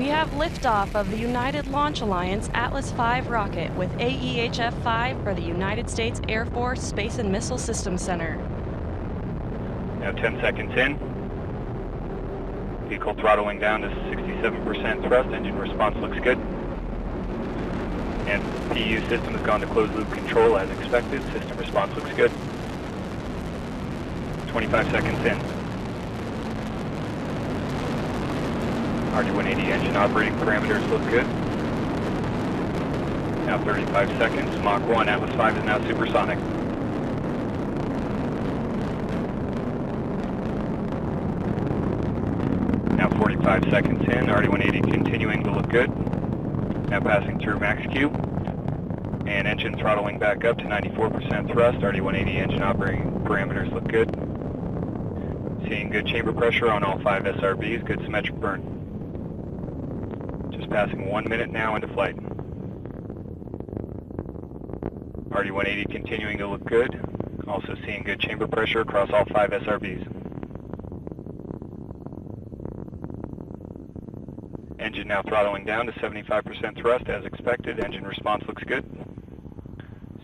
We have liftoff of the United Launch Alliance Atlas V rocket with AEHF-5 for the United States Air Force Space and Missile Systems Center. Now 10 seconds in. Vehicle throttling down to 67% thrust. Engine response looks good. And PU system has gone to closed loop control as expected. System response looks good. 25 seconds in. RD-180 engine operating parameters look good. Now 35 seconds. Mach 1 Atlas V is now supersonic. Now 45 seconds in. RD-180 continuing to look good. Now passing through max Q. And engine throttling back up to 94% thrust. RD-180 engine operating parameters look good. Seeing good chamber pressure on all 5 SRBs. Good symmetric burn. Just passing 1 minute now into flight. RD-180 continuing to look good. Also seeing good chamber pressure across all 5 SRBs. Engine now throttling down to 75% thrust as expected. Engine response looks good.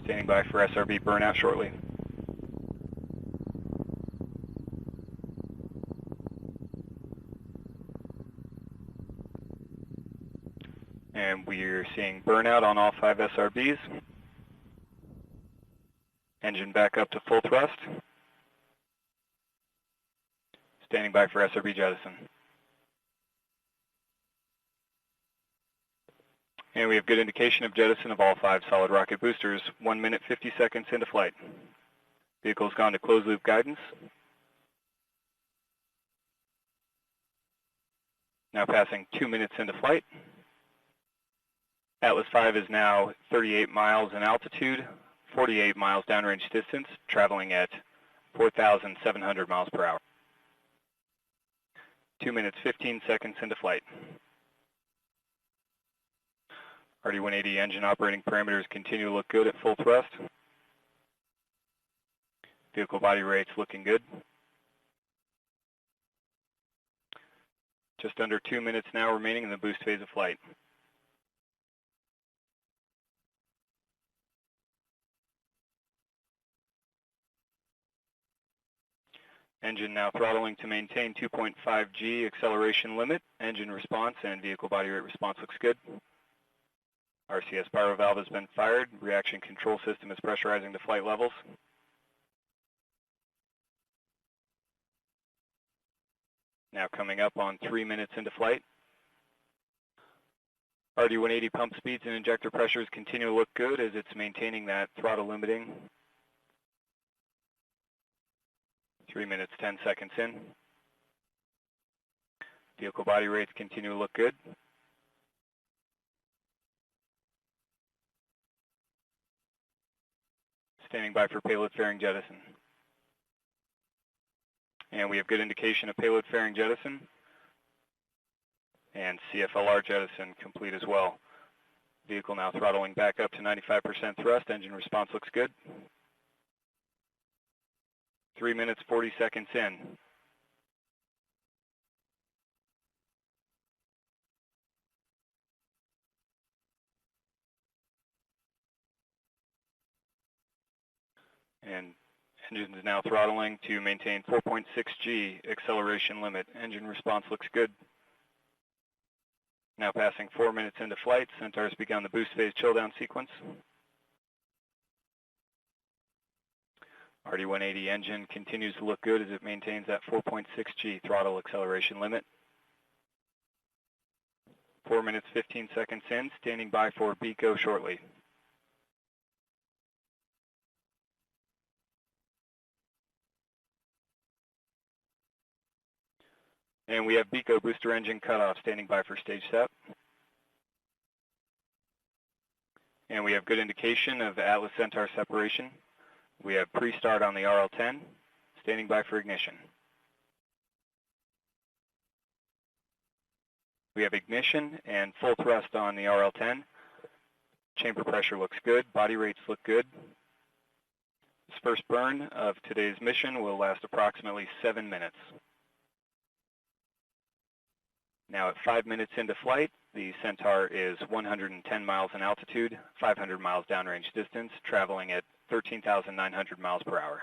Standing by for SRB burnout shortly. And we're seeing burnout on all 5 SRBs. Engine back up to full thrust. Standing by for SRB jettison. And we have good indication of jettison of all 5 solid rocket boosters, 1 minute 50 seconds into flight. Vehicle's gone to closed loop guidance. Now passing 2 minutes into flight. Atlas V is now 38 miles in altitude, 48 miles downrange distance, traveling at 4,700 miles per hour. 2 minutes 15 seconds into flight. RD-180 engine operating parameters continue to look good at full thrust. Vehicle body rates looking good. Just under 2 minutes now remaining in the boost phase of flight. Engine now throttling to maintain 2.5 G acceleration limit. Engine response and vehicle body rate response looks good. RCS pyro valve has been fired. Reaction control system is pressurizing to flight levels. Now coming up on 3 minutes into flight. RD-180 pump speeds and injector pressures continue to look good as it's maintaining that throttle limiting. 3 minutes 10 seconds in. Vehicle body rates continue to look good. Standing by for payload fairing jettison. And we have good indication of payload fairing jettison. And CFLR jettison complete as well. Vehicle now throttling back up to 95% thrust. Engine response looks good. 3 minutes 40 seconds in. And engine is now throttling to maintain 4.6 G acceleration limit. Engine response looks good. Now passing 4 minutes into flight, Centaur has begun the boost phase chill down sequence. RD-180 engine continues to look good as it maintains that 4.6 G throttle acceleration limit. 4 minutes 15 seconds in, standing by for BECO shortly. And we have BECO booster engine cutoff standing by for stage set. And we have good indication of Atlas Centaur separation. We have pre-start on the RL-10, standing by for ignition. We have ignition and full thrust on the RL-10. Chamber pressure looks good, body rates look good. This first burn of today's mission will last approximately 7 minutes. Now at 5 minutes into flight, the Centaur is 110 miles in altitude, 500 miles downrange distance, traveling at 13,900 miles per hour.